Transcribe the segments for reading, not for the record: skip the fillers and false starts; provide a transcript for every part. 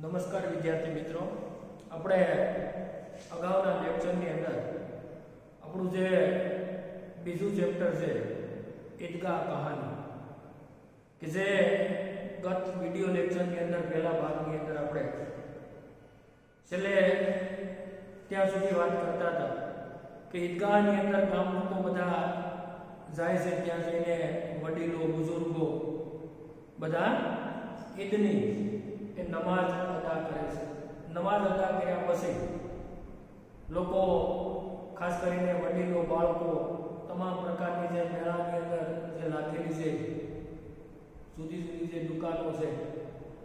નમસ્કાર વિદ્યાર્થી મિત્રો, આપણે અગાઉના લેક્ચરની અંદર આપણું જે બીજું ચેપ્ટર છે ઈદગાહ કહાની કે જે ગત વિડિયો લેક્ચરની અંદર પહેલા ભાગની અંદર આપણે છેલ્લે ત્યાં સુધી વાત કરતા હતા કે ઈદગાહની અંદર ગામ લોકો બધા જાય છે, ત્યાં જઈને વડીલો બુઝુર્ગો બધા ઈદની એ નમાજ અદા કરે છે। નમાજ અદા કર્યા પછી લોકો ખાસ કરીને વડીલો બાળકો તમામ પ્રકારની જે મેળાની અંદર જે લાગેલી છે જુદી જુદી જે દુકાનો છે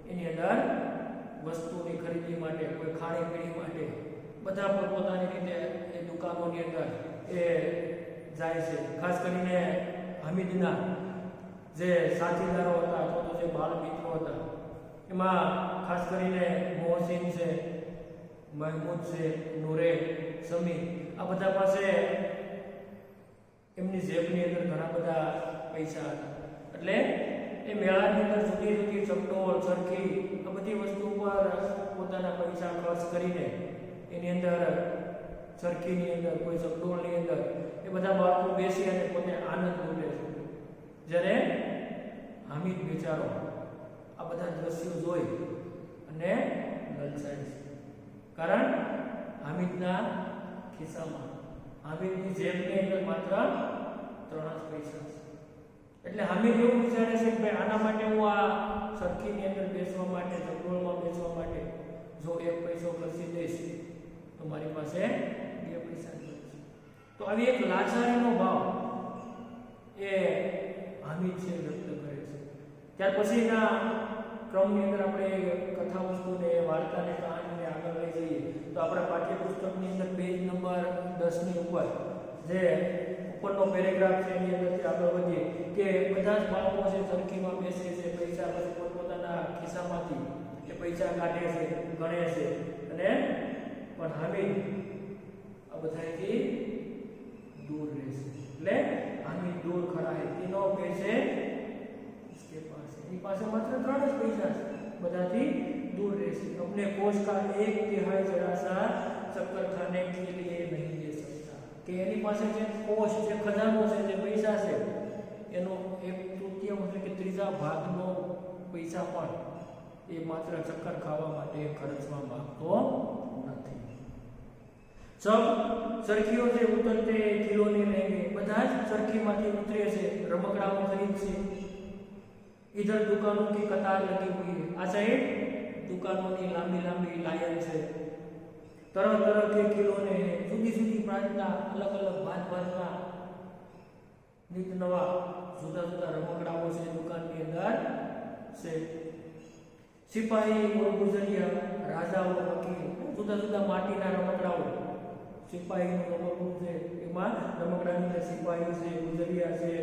એની અંદર વસ્તુની ખરીદી માટે, કોઈ ખાણીપીણી માટે બધા પોતાની રીતે એ દુકાનોની અંદર એ જાય છે। ખાસ કરીને હમીદના જે સાથીદારો હતા અથવા તો જે બાળ મિત્રો હતા એમાં ખાસ કરીને મોહસિન છે, મહેમૂદ છે, નૂરે, સમી, આ બધા પાસે એમની જેબની અંદર ઘણા બધા પૈસા હતા। એટલે એ મેળાની અંદર જુદી જુદી ચકડોળ, ચરખી આ બધી વસ્તુ પર પોતાના પૈસા ખર્ચ કરીને એની અંદર ચરખીની અંદર, કોઈ ચકડોળની અંદર એ બધા બાળકો બેસી અને પોતે આનંદ લૂંટે છે। જ્યારે હામિદ બિચારો આ બધા દ્રશ્યો જોઈ અને લલચાય છે, કારણ હામિદના ખિસ્સામાં, હામિદની જેબની અંદર માત્ર 3 જ પૈસા છે। એટલે હામિદ એવું વિચારે છે કે ભાઈ આના માટે હું આ સરખીની અંદર બેસવા માટે, ચકડોળમાં બેસવા માટે જો 1 પૈસો ખર્ચી દઈશ તો મારી પાસે 2 પૈસા છે। તો આવી એક લાચારીનો ભાવ એ હામિદ છે વ્યક્ત કરે છે। ત્યાર પછીના ક્રમની અંદર આપણે કથા વસ્તુને, વાર્તાને, કહાનીને આગળ લઈ જઈએ તો આપણા પાઠ્યપુસ્તકની અંદર પેજ નંબર 10 ની ઉપર જે ઉપરનો પેરેગ્રાફ છે એની અંદરથી આગળ વધીએ કે બધા જ બાળકો છે સરખીમાં બેસે છે, પૈસા પછી પોતાના ખિસ્સામાંથી એ પૈસા કાઢે છે, ગણે છે, અને પણ હામિદ આ બધાથી દૂર રહે છે। એટલે હામિદ દૂર ખડા હે, તેનો કે છે इसके पास, એની પાસે માત્ર 3 જ પૈસા છે, બધાથી दूर रहे से अपने कोष का 1/3 जरा सा चक्कर खाने के लिए नहीं दे सकता કે એની પાસે જે કોષ, જે ખજાનો છે, જે પૈસા છે એનો 1/3 એટલે કે 3 ભાગનો પૈસા પણ એ માત્ર ચક્કર ખાવા માટે ખર્ચવા માંગતો નથી। सब चरखियों से उतरते खिलौने लेंगे, બધા જ ચરખીમાંથી ઉતરે છે, રમકડાઓ ખરીદશે। इधर दुकानों की कतार लगी हुई है, आ साइड दुकानों की लंबी लंबी लाइन से तरह तरह के खिलौने हैं, जुदी जुदी प्रांतना, अलग अलग भात भातना नित नवा जुदा जुदा रमकड़ाओं से दुकान के अंदर से। सिपाही और गुजरिया, राजा और वकील, जुदा जुदा माटीना रमकड़ाओ, सिपाही નું રમકડું છે એમાં રમકડાની અંદર સિપાહી છે, ગુજરિયા છે,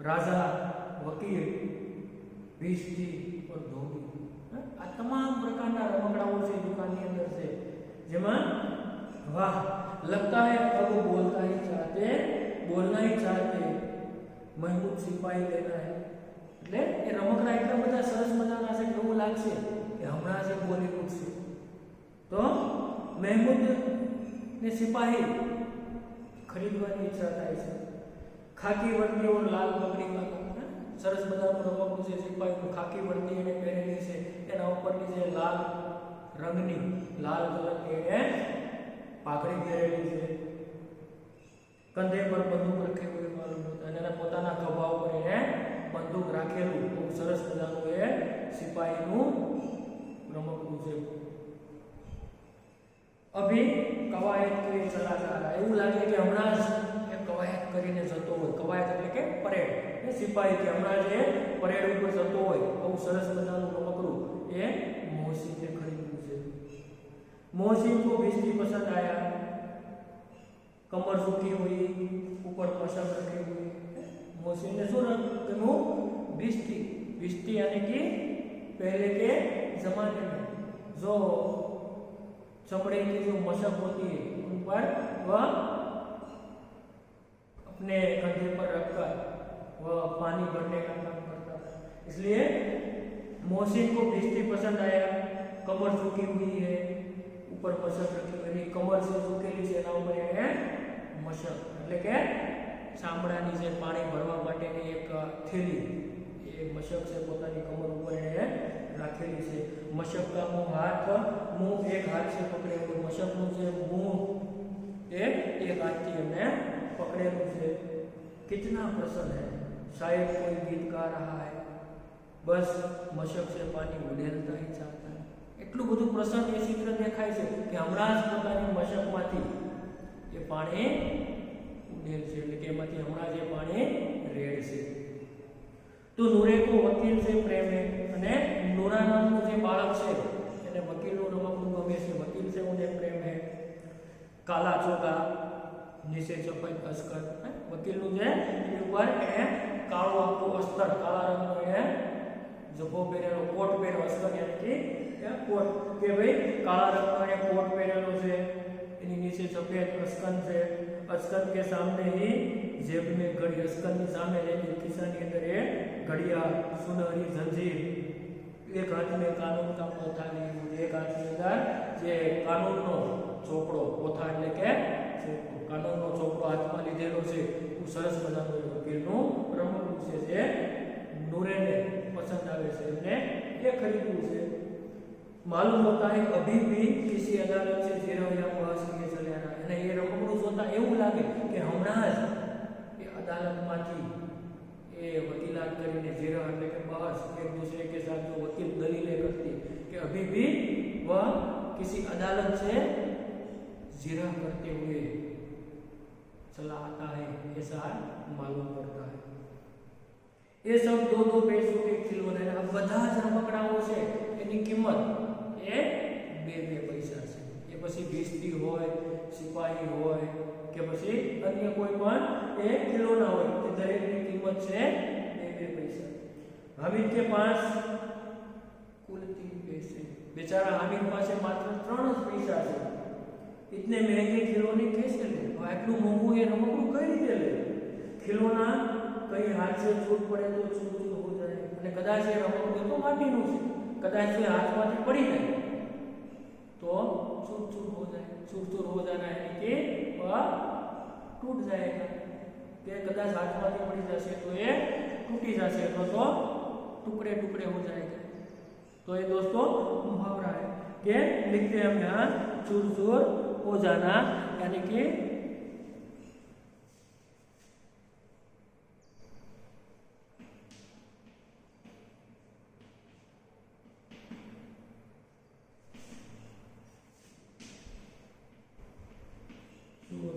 રાજા, वकील, भिष्टी और धोबी, आ तमाम प्रकारना रमकड़ाओं से दुकान के अंदर से जेमा वाह लगता है अब बोलना ही चाहते महमूद सिपाही लेना है। એટલે એ રમકડા એટલા બધા સરસ મજાના છે કે એવું લાગશે કે હમણાં જ બોલી ઉઠશે। તો મહેમૂદ ને સિપાહી ખરીદવાની ઈચ્છા થાય છે। ખાકી વર્દી और लाल पगड़ी का સરસ મજાનું રમકડું છે, સિપાહીનું ખાકી વર્દી એને પહેરેલી છે, એના ઉપરની જે લાલ રંગની, લાલ કલરની એને પાઘડી પહેરેલી છે। કંધે પર બંદૂક રખે हुए मालूम होता है, અને પોતાના ખભા ઉપર એને બંદૂક રાખેલું ખૂબ સરસ મજાનું એ સિપાહીનું રમકડું છે। અભી કવાયત કે ચલા જા રહા, એવું લાગે કે હમણાં જ એ કવાયત કરીને જતો હોય। કવાયત એટલે કે પરેડ, એ સિપાહી કે હમણાં જે પરેડ ઉપર જતો હોય બહુ સરસ મજાનું રમકડું એ મોહસિને ખરીદ્યું છે। मोहसिन को भिष्टी पसंद आया, कमर झुकी हुई, ऊपर पसंद रखी हुई। मोहसिन ने શું ગમ્યું? भिष्टी। भिष्टी यानी कि पहले के जमाने में जो चमड़े की जो मशक होती है उन पर वह अपने कंधे पर रखकर वह पानी भरने का काम करता था, इसलिए मोहसिन को भिष्टी पसंद आया। कमर झुकी हुई है, ऊपर मशक रखी हुई, कमर से झुकेली છે એના ઉપર એને મશક એટલે કે ચામડાની જે પાણી ભરવા માટેની એક થેલી એ મશક છે પોતાની કમર ઉપર એને રાખેલી છે। મશક का मुंह एक हाथ से पकड़े हुए, मशकનું જે मुंह एक हाथ થી એમને पकड़ेલું છે। कितना प्रसन्न है, शायद कोई गीत गा रहा है, बस मशक से पानी उड़ेलता ही जाता है। એટલું બધું પ્રસन्न એ ચિત્ર દેખાય છે કે હમણાં જ પોતાની મશકમાંથી એ પાણી ઉડેલ છે એટલે કે એમાંથી હમણાં જે પાણી રેડ છે। તો નૂરે કો વકીલ से प्रेम है અને નૂરા નામનું જે બાળક છે એને વકીલનું રમકડું ગમે છે, વકીલ से उन्हें प्रेम है। કાલા ચોગા નીચે સફેદ અસ્કર, વકીલનું જે એની ઉપર એને કાળો આખું અસ્તર કાળા રંગનો એને જભ્ભો પહેરેલો કોટ પહેરેલો અસ્કર યાની કે कोट के भाई काला रंग का कोट पहनेलो છે, એની નીચે સફેદ અસ્કન છે। અસ્કન के सामने ही जेब में घड़ी, अस्कन ની સામે એની ખિસ્સાની અંદર એ ઘડિયાળ, સુનહરી જંજીર, એક હાથ में कानून का पोथा लिए, एक हाथ ની અંદર જે કાનૂનનો ચોપડો, પોથા એટલે કે કાનૂનનો ચોપડો હાથમાં લીધેલો છે। હું સરસ મજાનું વકીલનું રમકડું છે જે નૂરેને પસંદ આવે છે એટલે એ ખરીદવું છે। मालूम होता है अभी भी किसी अदालत से जीरो या बहस किए चले आ रहा है। ये रमकड़ું જોતા એવું લાગે કે હમણાં જ એ અદાલતમાંથી એ વકીલાત કરીને જીરો એટલે કે બहस एक दूसरे के साथ जो वकील दलीलें करती कि अभी भी वह किसी अदालत से जीरा करते हुए चला आता है, ऐसा मालूम पड़ता है। ये सब दो पैसों के खिलौने, अब બધા જ રમકડાઓ છે એની કિંમત એ 2 પૈસા છે। એ પછી ભીસ્તી હોય, સિપાહી હોય કે પછી અન્ય કોઈ પણ એ ખિલौना હોય તે દરેકની કિંમત છે 2 પૈસા। हामिद के पास कुल 3 पैसे, बेचारा हामिद પાસે માત્ર 3 જ પૈસા છે। इतने महंगे खिलौने कैसे ले, આટલું મોંઘું એ રમકડું કઈ રીતે લે? खिलौना कहीं हाथ से छूट पड़े तो चूर हो जाए, અને કદાચ એ રમકડું તો માટીનું છે, કદાચ એ હાથમાંથી પડી જાય तो चूर हो जाए, चूर हो जाना है कि वह टूट जाएगा, કે કદાચ હાથમાંથી પડી જશે તો એ તૂટી જશે અથવા તો टुकड़े टुकड़े हो जाएगा। तो ये दोस्तों मुहावरा है कि लिखते हैं हम यहाँ चूर चूर हो जाना, यानी कि चूर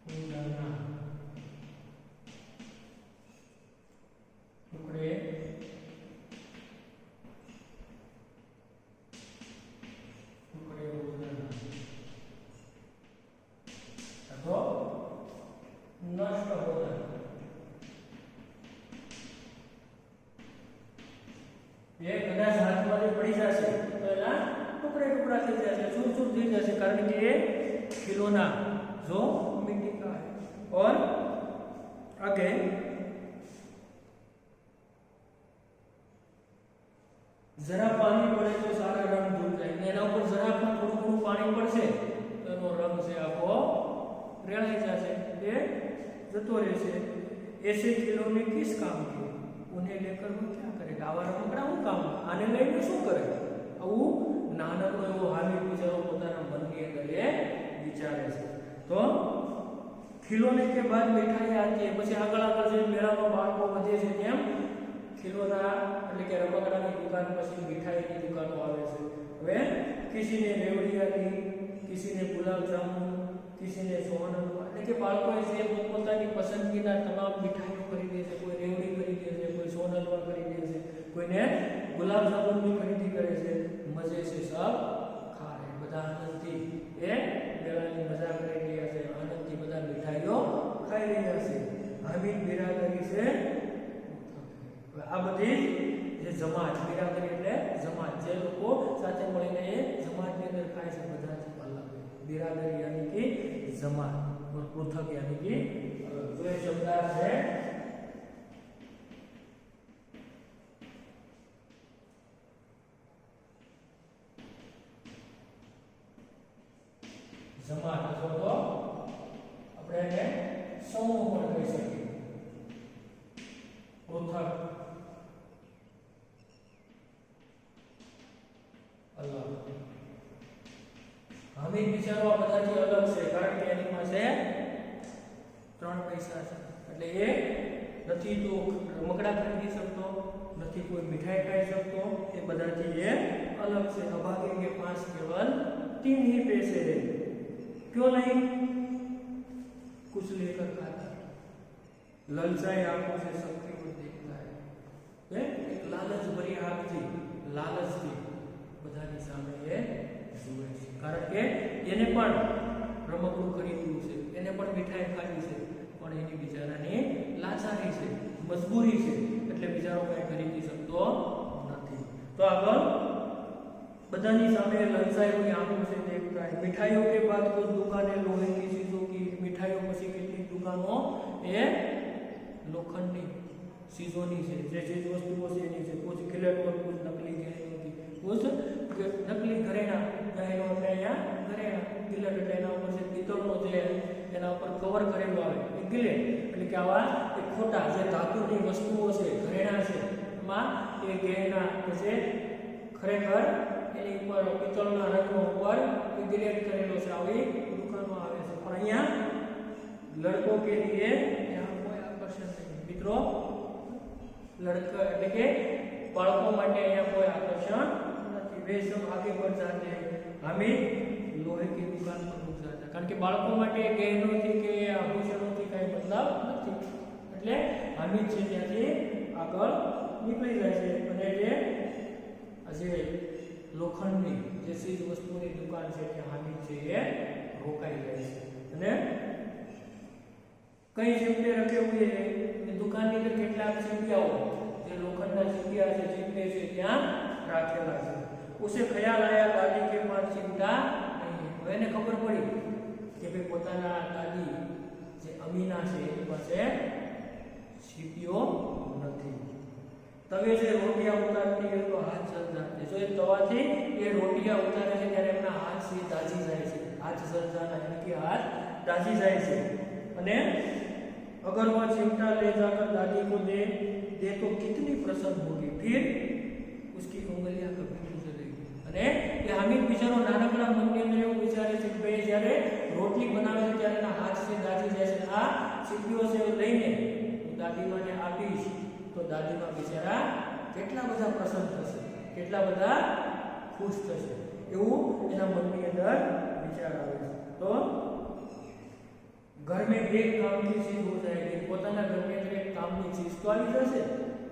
हो जाना, टुकड़े टुकड़े हो जाना, तो नष्ट हो जाना। ये कदाच हाथમાંથી પડી જશે તો એના टुकड़े टुकड़ा થઈ જશે, चूर चूर થઈ જશે, કારણ કે ये खिलौना जो मिट्टी का है। और आगे जरा पानी पड़े तो सारा रंग धुल जाए, એના ઉપર જરા પણ થોડું પાણી પડશે તો એનો રંગ છે આખો રેળાઈ જશે, એ જતો રહેશે। ऐसे खिलौने किस काम के, उन्हें लेकर वो क्या करेगा? આવા રમકડા શું કામ, આને લઈને શું કરે? આવું નાનકડો એવો હામી બિચારો પોતાના મનની અંદર એ વિચારે છે। તો खिलौने के बाद मिठाई आती है, પછી આગળ જે મેળામાં બાળકો વધે છે તેમ खिलौना એટલે કે રમકડાની દુકાન પછી મીઠાઈની દુકાનો આવે છે। હવે किसी ने रेवड़ियां ली, किसी ने गुलाब जामुन, किसी ने सोहन हलवा, એટલે કે બાળકોએ જે પોતાની પસંદગીના તમામ મીઠાઈઓ ખરીદી છે, કોઈ રેવડી ખરીદે છે, કોઈ સોહન હલવા ખરીદે છે, કોઈને ગુલાબ જાमुनની ખરીદી કરે છે। મજે से सब खा रहे, બધા આનંદથી એ મેળાની મજા કરી રહ્યા છે, આનંદથી બધા મીઠાઈઓ ખાઈ રહ્યા છે। હામિદ બિરાદરી છે, આ બધી જે જમાત, બિરાદરી એટલે જમાત, જે લોકો સાથે મળીને એ જમાતની અંદર ખાય છે, બધાથી અલગ। બિરાદરી यानी कि जमात और पृथक यानी कि जो ये शब्दार्थ है જમાત અથવા તો આપણે એને સમૂહ પણ કહી શકીએ. પૃથક અલગ. હામિદ બિચારો આ બધાથી અલગ છે કારણ કે એની પાસે 3 પૈસા છે. એટલે એ નથી તો રમકડા ખરીદી શકતો, નથી કોઈ મીઠાઈ ખાઈ શકતો, એ બધાથી એ અલગ છે. અભાગે કે पास केवल 3 ही पैसे है, क्यों नहीं कुछ लेकर खाता, ललचाई आंखों से सबकी को देखता है. एक लालच भरी आंखથી લાલચથી બધાની સામે એ જુએ છે કારણ કે એને પણ રમકડું ખરીદવું છે, એને પણ મીઠાઈ ખાવી છે, પણ એની બિચારાની લાચારી છે, મજબૂરી છે, એટલે બિચારો કઈ ખરીદી શકતો નથી. તો આગળ बधानी सामने ललचाई हुई आंखों से देखता है. मिठाइयों के बाद कुछ दुकानें लोहे की चीजों की, मिठाइयों પછી કેટલીક દુકાનો એ લોખંડની ચીજોની છે, જે ચીજ વસ્તુઓ છે એની છે. कुछ गिलेट और कुछ नकली गहनों की, कुछ नकली घरेણા ગહેનો એટલે અહીંયા ઘરેણા गिलेट એટલે એના ઉપર છે પિત્તળનો જે એના ઉપર કવર કરેલું આવે એ गिलेट એટલે કે આવા એ ખોટા જે ધાતુની વસ્તુઓ છે ઘરેણા છે એમાં એ ગહેના કે છે ખરેખર એની ઉપર પિત્તળના રંગનો ઉપર गिलेट કરેલો છે. આવી દુકાનો આવે છે પણ અહીંયા લડકો કે લીએ यहाँ કોઈ આકર્ષણ નહીં. મિત્રો લડકા એટલે કે બાળકો માટે અહીંયા કોઈ આકર્ષણ નથી. वे सब आगे बढ़ जाते हैं, हामिद लोहे की दुकान पर रुक जाता है. કારણ કે બાળકો માટે ગહેનોથી કે આભૂષણોથી કઈ બદલાવ નથી એટલે હામિદ છે ત્યાંથી આગળ નીકળી જાય છે અને જે આજે લોખંડની જે ચીજ વસ્તુઓની દુકાન છે ત્યાં હામિદ છે એ રોકાઈ જાય છે અને કઈ चिमटे रखे हुए हैं, दुकान ની અંદર કેટલાક ચીપિયાઓ જે લોખંડના ચીપિયા છે ચીપે છે ત્યાં રાખેલા છે. उसे ख्याल आया दादी के पास चिमटा नहीं. હવે એને ખબર પડી કે ભાઈ પોતાના દાદી જે અમીના છે એની પાસે ચીપિયો નથી. तवे से रोटियां उतारती है तो हाथ जल जाते हैं. जो एक तवाથી ये रोटियां उतारे છે ત્યારે એમના હાથ से દાજી જાય છે. हाथ जल जाना यानी कि हाथ दाजी જાય છે. અને अगर वह चिमटा ले जाकर दादी को दे तो कितनी प्रसन्न होगी, फिर उसकी उंगलियां कभी नहीं जलेगी. અને એ હામિદ બિચારો નાનકડા મનની અંદર એવું વિચારે છે કે ભાઈ જ્યારે રોટલી બનાવે છે ત્યારે એના હાથ से દાજી જાય છે. આ ચીપીઓ છે લઈને હું દાદીમાને આપીશ તો દાદીમાં બિચારા કેટલા બધા પ્રસન્ન થશે, કેટલા બધા ખુશ થશે, એવું એના મનની અંદર વિચાર આવે છે. તો घर में एक काम की चीज हो जाएगी. પોતાના ઘરની અંદર એક કામની ચીજ તો આવી જશે.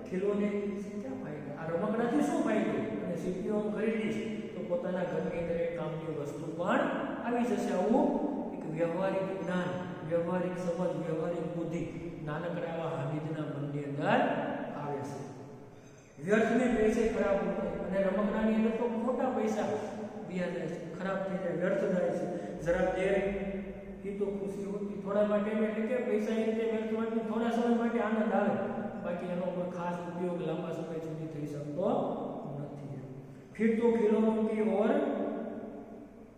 ખિલોને से क्या फायदा, આ રમકડાથી શું ફાયદો, અને સીપીઓ ખરીદીશ તો પોતાના ઘરની અંદર એક કામની વસ્તુ પણ આવી જશે. આવું એક વ્યવહારિક જ્ઞાન, વ્યવહારિક સમજ, વ્યવહારિક બુદ્ધિ નાનકડા એવા હામિદના મનની અંદર આવે છે. વ્યર્થ में पैसे खराब होते हैं. અને રમકડાની અંદર તો ખોટા પૈસા વ્યા જાય છે, ખરાબ થઈ જાય, વ્યર્થ જાય છે. જરા દેર की तो खुशी होती, थोड़ा માટે એટલે કે પૈસા એ રીતે વ્યર્થ હોય થોડા સમય માટે આનંદ આવે, બાકી એનો કોઈ ખાસ ઉપયોગ લાંબા સમય સુધી થઈ શકતો નથી. फिर तो खिलौनों की ओर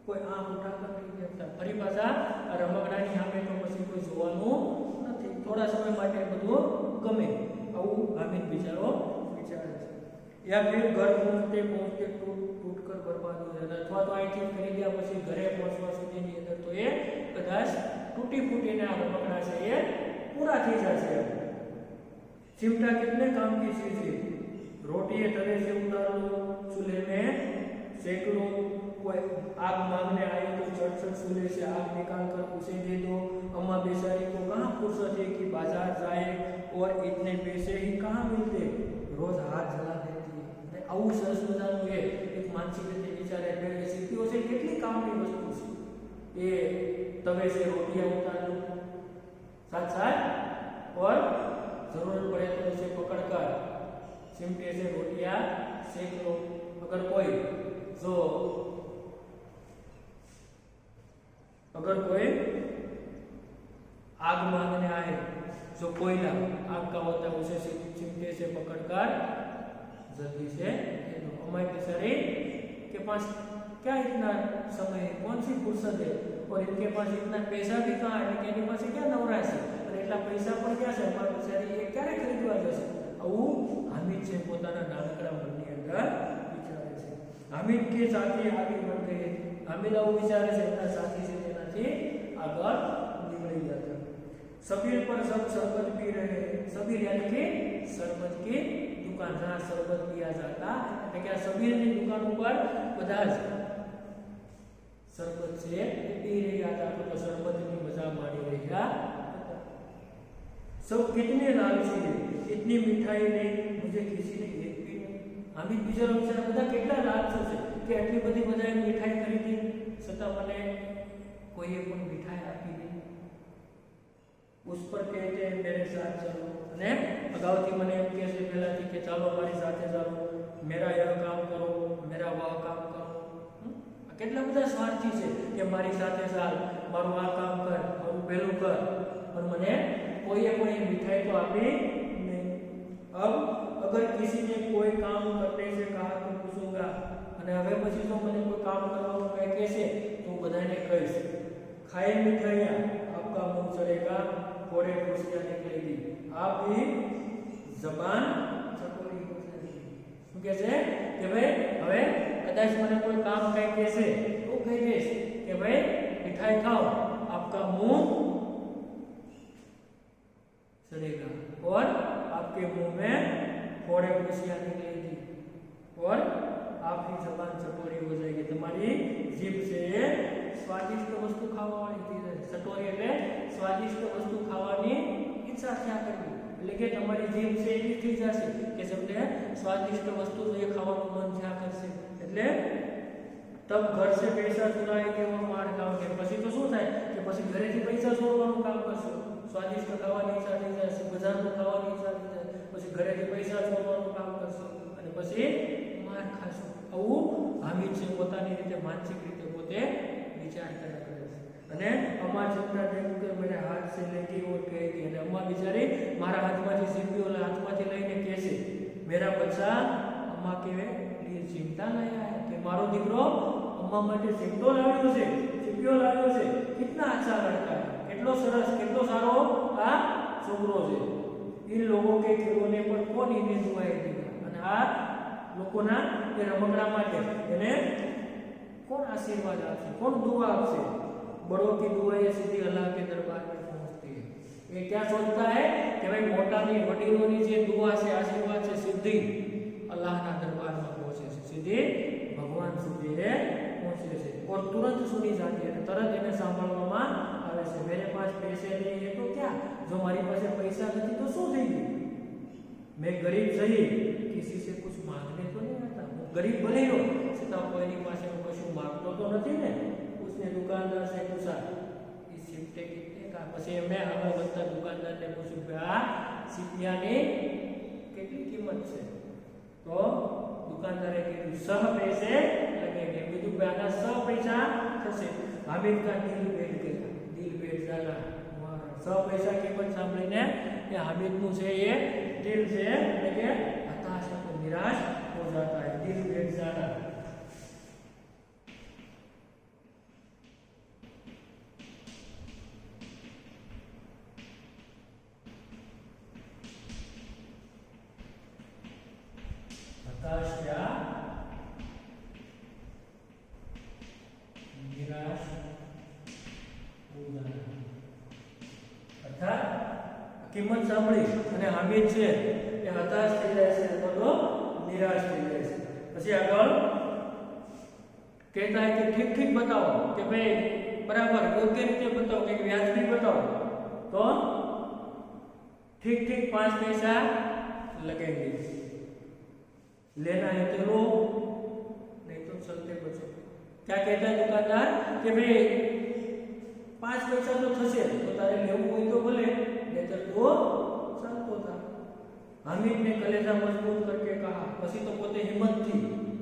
કોઈ આંખ ઉઠાવતા નથી દેખતા. ફરી પાછા આ રમકડાની સામે તો પછી કોઈ જોવાનું નથી. થોડા સમય માટે બધું ગમે, આવું હામિદ બિચારો વિચારે છે. या फिर घर पहुंचते पहुंचते टूट कर बर्बाद हो जाता. અથવા તો અહીંથી ખરીદ્યા પછી ઘરે પહોંચવા સુધીની અંદર તો એ કદાચ તૂટી ફૂટીને આ રમકડા છે એ પૂરા થઈ જશે. चिमटा कितने काम की चीज है, रोटी तवे से उतार लो, चूल्हे में सेक लो, कोई आग मांगने आए तो चट चूल्हे से आग निकाल कर उसे दे दो. अम्मा बेचारी को कहाँ फुर्सत है कि बाजार जाए और इतने पैसे ही कहाँ मिलते, रोज हाथ जला देती है. આવું સરસ મજાનું એક માનસિક રીતે વિચારે એટલે સીપીઓ છે કેટલી કામની વસ્તુ છે. એ તવે से रोटियां उतार लो, साथ साथ और जरूरत पड़े तो उसे पकड़कर चिमटे से रोटियां सेक लो. अगर कोई आग मांगने आए, जो कोयला आग का होता है उसे चिमटे से पकड़कर जल्दी से हमारे बेचारे के पास क्या इतना समय है, कौन सी फुर्सत है, और इनके पास इतना पैसा भी कहाँ है, इनके पास क्या नवराश है, और એટલા પૈસા પણ ક્યાં છે, અમારા બિચારી એ ક્યારે ખરીદવા જશે? આવું હામિદ છે પોતાના નાનકડા મનની અંદર વિચારે છે. હામિદ કે સાથી આगे बढ़ गए. હામિદ આવું વિચારે છે, એના સાથી છે તેનાથી આગળ નીકળી જતા. सबीर पर सब शरबत पी रहे हैं. सबीर यानी कि शरबत की दुकान, जहाँ शरबत पिया जाता है, क्या सबीर की दुकान पर બધા જ शरबत से पी રહ્યા હતા, तो शरबत की मजा माणी રહ્યા હતા. सब कितने लालची है, इतनी मिठाई नहीं, मुझे किसी ने एक भी नहीं. હામિદ બિચારો છે, બધા કેટલા લાલચુ છે કે આટલી બધી બધાએ મીઠાઈ ખરીદી છતાં મને કોઈએ પણ મીઠાઈ આપી નહીં. उस पर कहते हैं मेरे साथ चलो, અને અગાઉથી મને એમ કહે છે પહેલાથી કે ચાલો મારી સાથે ચાલો, મેરા યહ કામ કરો, મેરા વહ કામ કરો. કેટલા બધા સ્વાર્થી છે કે મારી સાથે ચાલ, મારું આ કામ કર, મારું પેલું કર, પણ મને કોઈએ કોઈ मिठाई तो आपी नहीं. अब अगर किसी ने कोई काम करने से कहा तो पूछूंगा, અને હવે પછી જો મને કોઈ કામ કરવાનું કહે છે તો બધાને કહીશ, ખાए मिठाइयां आपका मुंह चढ़ेगा, कोड़े खुशियां निकलेगी, आप भी जबान चकोरी हो जाएगी. શું કહે છે કે ભાઈ હવે કદાચ મને કોઈ કામ કહે છે તો કહી દઈશ કે ભાઈ मिठाई खाओ, आपका मुंह चढ़ेगा और आपके मुंह में कोड़े खुशियां निकलेगी और आपकी जबान चकोरी हो जाएगी. तुम्हारी जीभ से स्वादिष्ट वस्तु खावानी धीरे चटोरी એટલે સ્વાદિષ્ટ વસ્તુ ખાવાની ઈચ્છા થયા કરવી, એટલે કે તમારી જીભ છે એવી થઈ જશે કે તમને સ્વાદિષ્ટ વસ્તુ જે ખાવાનું મન થયા કરશે. એટલે તબ ઘર से पैसा चुराए के वो मार खाओगे, પછી તો શું થાય કે પછી ઘરેથી પૈસા ચોરવાનું કામ કરશો, સ્વાદિષ્ટ ખાવાની ઈચ્છા થઈ જશે, બજારનું ખાવાની ઈચ્છા થઈ જાય, પછી ઘરેથી પૈસા ચોરવાનું કામ કરશો અને પછી માર ખાશો. આવું હામિદ છે પોતાની રીતે માનસિક રીતે પોતે વિચાર કર્યા કરે છે. અને અમ્મા ચિંતા દેખकर मेरे हाथ से लेके और कहेगी, અને અમ્મા બિચારી મારા હાથમાંથી સીપીઓ હાથમાંથી લઈને કહે છે, मेरा बच्चा अम्मा के लिए चिमटा लाया है, કે મારો દીકરો અમ્મા માટે ચિમટો લાવ્યો છે, સીપીઓ લાવ્યો છે. कितना अच्छा लड़का है, કેટલો સરસ, કેટલો સારો આ છોકરો છે. इन लोगों के खिलौने पर कौन इन्हें दुआएं देगा, અને આ લોકોના એ રમકડા માટે એને कौन आशीर्वाद आपसे, कौन दुआ आपसे. बड़ों की दुआएं सीधी अल्लाह के दरबार में पहुंचती है. ये क्या सोचता है कि भाई મોટાની વડીલોની જે દુઆ છે, આશીર્વાદ છે, સીધી અલ્લાહના દરબારમાં પહોંચે છે, સીધી ભગવાન સુધી એ પહોંચે છે. और तुरंत सुनी जाती है, તરત એને સાંભળવામાં આવે છે. मेरे पास पैसे नहीं है तो क्या, जो મારી પાસે પૈસા નથી તો શું થઈ ગયું. मैं गरीब सही, किसी से कुछ मांगने तो नहीं आता. गरीब भले हो છતાં કોઈની પાસે હું કશું માંગતો તો નથી ને. उसने दुकानदार से पूछा, इस सिक्के कितने का. પછી મેં આગળ વધતા દુકાનદારને પૂછ્યું કે આ સિક્કાની કેટલી કિંમત છે. તો દુકાનદારે કીધું 100 पैसे लगेंगे. બીજું કે આના 100 પૈસા થશે. હામિદ કા દિલ બેઠ ગયા, દિલ બેઠ જાના. 100 પૈસા કિંમત સાંભળીને એ હામિદનું છે એ દિલ છે એટલે કે હતાશ અને નિરાશ हो जाता है. दिल बैठ जाना. हताश या निराश हो जाना. अर्थात કિંમત સાંભળી અને હામિદ છે એ હતાશ થઈ જાય છે, બધો निराश થઈ જાય છે. પછી આગળ કહેતા है कि ठीक ठीक बताओ, કે ભાઈ બરાબર યોગ્ય રીતે बताओ, કે વ્યાજબી बताओ. તો ठीक ठीक 5 पैसा लगेंगे. लेना है तो लो, नहीं तो चलते बचो. क्या कहता है दुकानदार कि भाई 5 पैसा तो થશે તો તારે લેવું હોય તો ભલે, નહીતર તો ચાલતો થા. हामिद ने कलेजा मजबूत करके कहा. પછી તો પોતે हिम्मत थी,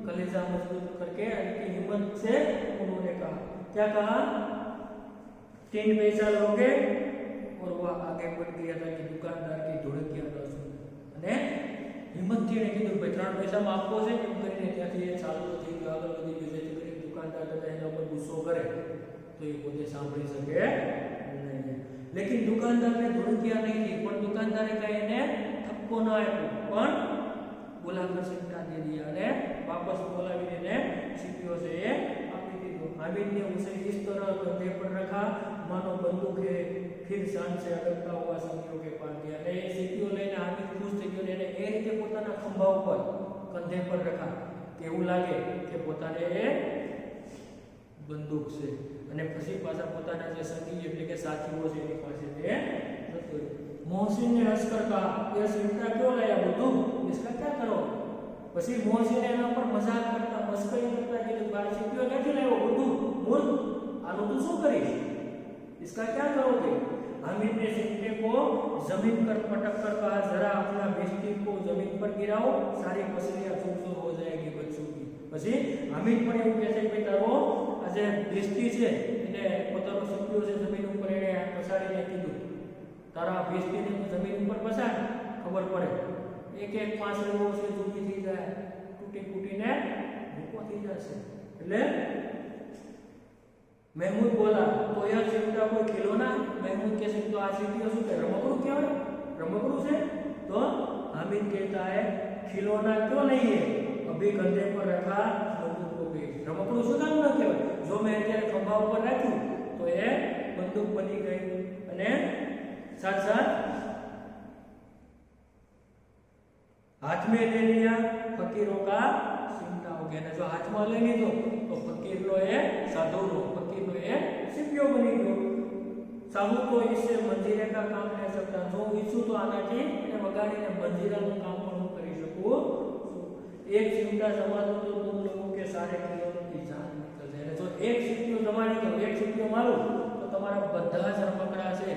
कलेजा मजबूत करके यानी हिम्मत से उन्होंने कहा. क्या कहा, 3 पैसा लोगे. और वह आगे बढ़ गया था कि दुकानदार की धुड़कियां न सुने. અને હિંમત થી એને કીધું ભાઈ 3 પૈસામાં આપવો છે એમ કરીને ત્યાંથી એ ચાલતો થઈ ગયો, આગળ વધી ગયો, જેથી કરીને दुकानदार कदा एना पर गुस्सो करे तो ये पोते सांभળી શકે નહીં. लेकिन दुकानदारને ધોળકિયા નહીં દી પણ દુકાનદારે કઈ એને ઠપકો ન આપ્યો પણ બોલાવર સિક્કા દે દિયા અને વાપસ બોલાવીને સીપીઓ છે એ આપી દીધો. हामिद ने उसे इस तरह कंधे पर रखा मानो बंदूक है. फिर शान से अड़कता हुआ सीपीओ के पास गया. એટલે સીપીઓ લઈને હામિદ ખુશ થઈ ગયો અને એ રીતે પોતાના ખંભા ઉપર કંધે પર રખા કે એવું લાગે કે પોતાને એ બંદૂક છે. અને પછી પાછા પોતાના જે સંગી એટલે કે સાથીઓ છે એની પાસે તે જતો રહ્યો. मोहसिन ने हंसकर कहा ये सिमटा क्यों लाया बुद्धू, इसका क्या करो. પછી મોહસિને એના પર મજાક કરતા મસ્કરી કરતા કીધું બાર સીપીઓ ક્યાંથી લાવ્યો બુદ્ધુ મૂર્ખ, આનું તું શું કરીશ, इसका क्या करोगे. हामिद ने सिमटे को जमीन पर पटक कर कहा जरा अपना बेस्ती को जमीन पर गिराओ, सारी मछलियां चूर हो जाएगी बच्चों की. પછી હામિદ પણ એવું કહે છે કે તારો આ જે બેસ્તી છે એને પોતાનો સીપીઓ છે જમીન ઉપર એને પછાડીને કીધું તારા બેસ્તીને જમીન ઉપર પછાડ ખબર પડે. એક એક પાંસળીઓ છે જુદી થઈ જાય, તૂટી ફૂટીને ભૂકો થઈ જશે. એટલે महमूद बोला तो यह चिमटा कोई खिलौना. महमूद के सिर्फ तो आ सीपीओ શું કે રમકડું કહેવાય, રમકડું છે. तो हामिद कहता है खिलौना क्यों नहीं है, अभी कंधे पर रखा बंदूक हो गई. રમકડું શું કામ ન કહેવાય, જો મેં અત્યારે ખંભા ઉપર રાખ્યું તો એ બંદૂક બની ગઈ. અને साथ साथ हाथ में ले लिया फकीरों का सिमटा हो गया. जो हाथ में ले लीधो तो फकीर नो ए साधु नो फकीर नो ए सीपीओ बनी गयो. साधु तो इससे मंजीरे का काम ले सकता, जो ઈચ્છું તો આનાથી એને વગાડીને મંજીરાનું કામ પણ હું કરી શકું. एक सिमटा जमा दो तो तुम लोगों के सारे खिलौनों की जान निकल जाए. जो एक सीपीओ जमाડી દો, એક सीपीओ મારું તો તમારા બધા જ રમકડા છે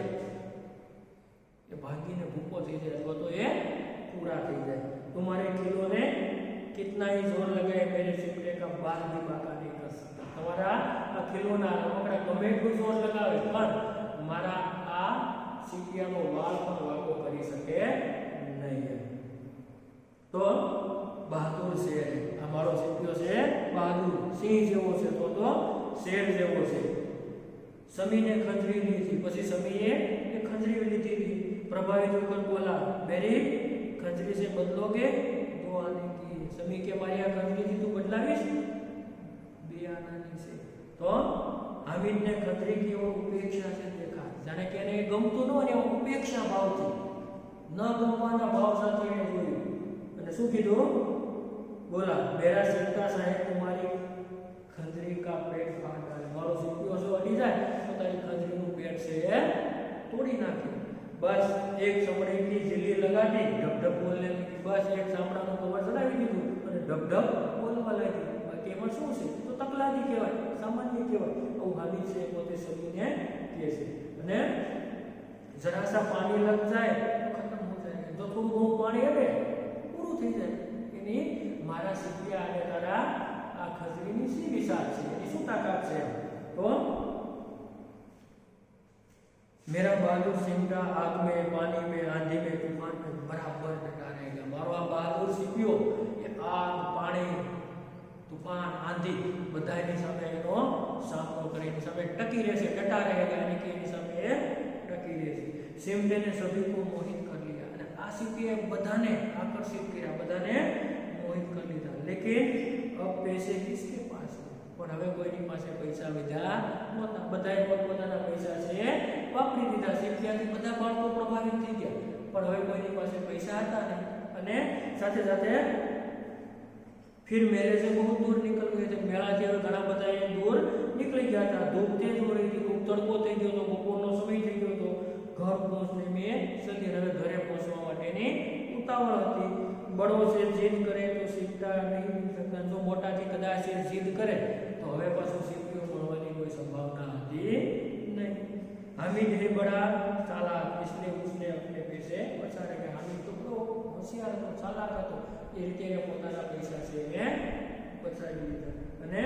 ये भागीने भूको થઈ જાય અથવા તો એ पूरा થઈ જાય. तुम्हारे खिलौने कितना ही जोर लगाए मेरे सिमटे का बाल भी बाका नहीं कर सकता. તમારા આ ખિલौना રમકડા ગમે એટલું જોર લગાવે પણ મારા આ સીપિયાનો વાળ પણ વાકો કરી શકે નહીં. તો બહાદુર શેર આ મારો સીપિયો છે બહાદુર સિંહ જેવો છે તો શેર જેવો છે. સમીને ખંજરી લીધી. પછી સમીએ એ ખંજરી લીધી. प्रभावित होकर बोला मेरी खंजरी से बदलोगे, दो आने की. समी के मारिया खंजरी थी तू बदलावीश बे आने से. तो हामिद ने खंजरी की ओर उपेक्षा से देखा. जाने के ने गमતું ન અને ઉપેક્ષા ભાવથી ન ગમવાના ભાવ સાથે એને જોયું અને શું કીધું બોલા मेरा सिमटा साहेब तुम्हारी खंजरी का पेट फाड़ डाले. મારો સીપીઓ જો અડી જાય તો તારી ખંજરીનું પેટ છે એ તોડી નાખે. बस एक चमड़े की झिल्ली लगा दी, ढप ढप बोलने लगी. बस एक चामड़ाનું કવર ચડાવી દીધું અને ઢપ ઢપ બોલવા લાગી. બાકી એમાં શું છે તો તકલાદી કહેવાય, સામાન્ય કહેવાય. આવું હામિદ છે પોતે સમીને કહે છે. અને જરા સા પાણી લગ જાય તો ખતમ હો જાય. જો થોડું બહુ પાણી આવે પૂરું થઈ જાય. એની મારા સીપિયા અને તારા આ ખજરીની સી વિશાળ છે, એની શું તાકાત છે. તો मेरा बहादुर सिमटा आग में, पानी में, आंधी में, तूफान में बराबर डटा रहेगा. मारो आ बहादुर सीपीओ ये आग, पानी, तूफान, आंधी बधाईनी सामे एनो सामनो करे, एनी सामे टकी रहेशे, डटा रहेगा. यानी कि एनी सामे टकी रहेशे. सिमटे ने सभी को मोहित कर लिया. અને આ सीपीए બધાને આકર્ષિત કર્યા, બધાને મોહિત કરી લીધા. लेकिन अब पैसे किसके पास है. પણ હવે કોઈની પાસે પૈસા વધ્યા નહોતા. બધાએ પોતપોતાના પૈસા છે વાપરી દીધા. સીપિયાથી બધા બાળકો પ્રભાવિત થઈ ગયા પણ હવે કોઈની પાસે પૈસા હતા નહીં. અને સાથે સાથે फिर मेरे से बहुत दूर निकल गए थे. મેળાથી હવે ઘણા બધા એ દૂર નીકળી ગયા હતા. ધૂપ તેજ हो रही थी, ખૂબ તડકો થઈ ગયો હતો, બપોરનો સમય થઈ ગયો હતો. ઘર પહોંચને મેં જલ્દી હવે ઘરે પહોંચવા માટેની ઉતાવળ હતી. બડો છે જીદ કરે તો सीखता नहीं मिल सकता. जो મોટાથી કદાચ એ જીદ કરે तो હવે પાછું सीपीओ મળવાની કોઈ સંભાવના હતી નહીં. हामिद है बड़ा चालाक इसलिए उसने अपने पैसे बचा रखे. हामिद तो बड़ो होशियार હતો, ચાલાક હતો. એ રીતે એને પોતાના પૈસા છે એને બચાવી લીધા. અને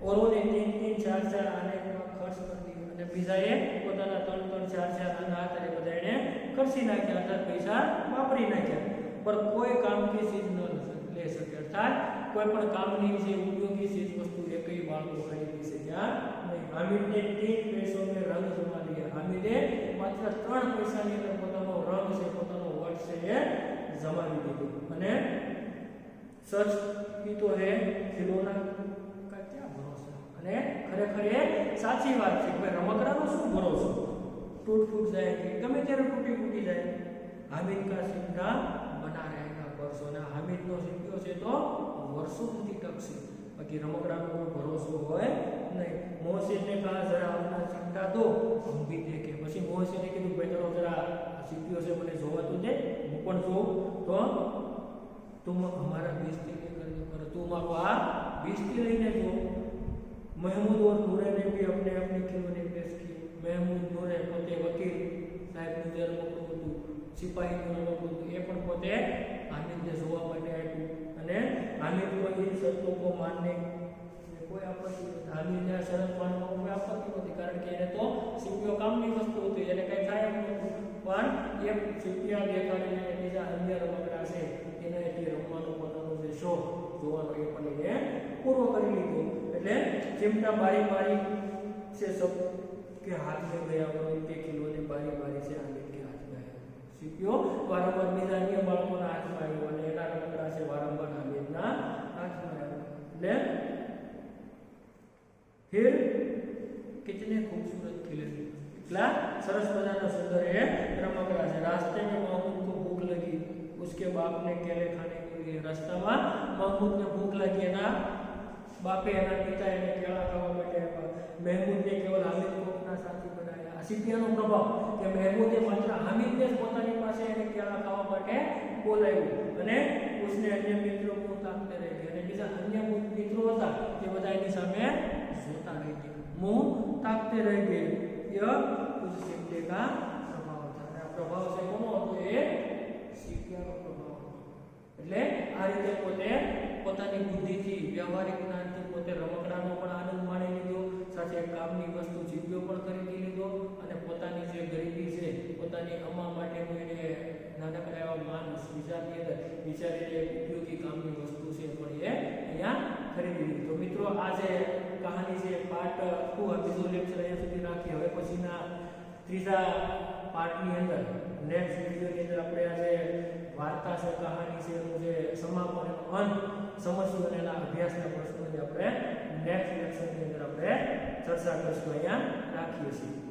ઓરોને 3-3, 4-4 આને ખર્ચ કરી દીધો. અને બીજાએ પોતાના 3-3, 4-4 આના હાથે બધા એને ખર્ચી નાખ્યા, અર્થાત પૈસા વાપરી નાખ્યા. पर कोई काम की चीज न ले सके. अर्थात કોઈ પણ કામની જે ઉપયોગી ચીજ વસ્તુ એકઈ બાળકો ખરીદી છે ત્યાં નહીં. હામિદને 3 પૈસો में रंग जमा लिया. हामिदे માત્ર 3 પૈસાની અંદર પોતાનો રંગ છે, પોતાનો વટ છે એ જમાવી દીધો. અને સચ કી તો હે ખિલોના કા ક્યાં ભરોસા. અને ખરેખર એ સાચી વાત છે કે રમકડાનો શું ભરોસો, टूट फूट जाएगी, गमे ત્યારે તૂટી જાય. हामिद का सिक्का बना रहेगा वर्षों ना. हामिद નો સિક્કો છે તો વર્ષો સુધી ટકશે, બાકી રમકડાનો કોઈ ભરોસો હોય નહીં. મોહસિન ને કહા જરા अपना सिक्का दो हम भी देखें. પછી મોહસિને કીધું ભાઈ ચલો જરા સિક્કો છે મને જોવા તો દે, હું પણ જોઉં. તો तुम हमारा बेइज्जती नहीं करो, तुम आ बेइज्जती लेने दो. महमूद और नूरे ने भी अपने अपने खिलौने पेश किए. महमूद नूरे પોતે વકીલ સાહેબનું જે રમકડું હતું, સિપાહીનું રમકડું હતું, એ પણ પોતે હામિદને જોવા માટે આપ્યું. અને હામિદ કોઈ શરતો કો માનને કોઈ આપત્તિ નથી. હામિદને શરત માનવામાં કોઈ આપત્તિ નથી, કારણ કે એને તો સિક્કો કામની વસ્તુ હતી, એને કંઈ થાય એમ નહોતું. પણ એ સિક્કા દેખાડીને બીજા અન્ય રમકડા છે એને એટલી રમવાનો પોતાનો જે શોખ જોવાનો એ પણ એને પૂરો કરી લીધો. એટલે चिमटा बारी बारी से सब के हाथ में गया और उनके खिलौने बारी बारी से हामिद के हाथ में आया. सिक्को वारंवार બીજા અન્ય બાળકોના હાથમાં આવ્યો અને એના રમકડા છે વારંવાર હામિદના હાથમાં આવ્યો. એટલે फिर कितने खूबसूरत खिले, इतना सरस मजाना सुंदर है रमकड़ा है. रास्ते में महमूद को भूख लगी, उसके बाप ने केले खाने के लिए. रास्ताમાં महमूद ने भूख लगी, એના બાપે એના પિતા એને કેળા ખાવા માટે આપ્યા. મહેમૂદને કેવલ હામિદ को अपना साथी बनाया. આ સિક્કાનો પ્રભાવ કે મહેમૂદે માત્ર હામિદને જ પોતાની પાસે એને કેળા ખાવા માટે બોલાવ્યો અને उसने अन्य मित्रों को ताकते रह गए. અને બીજા અન્ય મિત્રો હતા તે બધા એની સામે જોતા રહી ગયા, मुंह ताकते रह गए. यह उस सिक्के का प्रभाव था. અને આ પ્રભાવ છે કોનો હતો? એ સિક્કાનો પ્રભાવ હતો. એટલે આ રીતે પોતે પોતાની બુદ્ધિથી, વ્યવહારિક જ્ઞાનથી પોતે રમકડાનો પણ આનંદ માણી લીધો, સાથે કામની વસ્તુ સિક્કો પણ ખરીદી લીધો અને પોતાની જે ગરીબી છે, પોતાની અમા માટેનું એને નાનકડા એવા માણસ વિચારની અંદર વિચારીને ઉપયોગી કામની વસ્તુ છે પણ એ અહીંયા ખરીદી લીધી. તો મિત્રો આ જે કહાની છે પાર્ટ 2 આ બીજો લેક્ચર અહીંયા સુધી રાખીએ. હવે પછીના ત્રીજા પાર્ટની અંદર નેક્સ્ટ વિડિયોની અંદર આપણે આ જે વાર્તા છે, કહાની છે, એનું જે સમાપન અને અંત સમજવું અને એના અભ્યાસના પ્રશ્નોની આપણે નેક્સ્ટ લેક્ચરની અંદર આપણે ચર્ચા કરીશું. અહીંયા રાખીએ છીએ.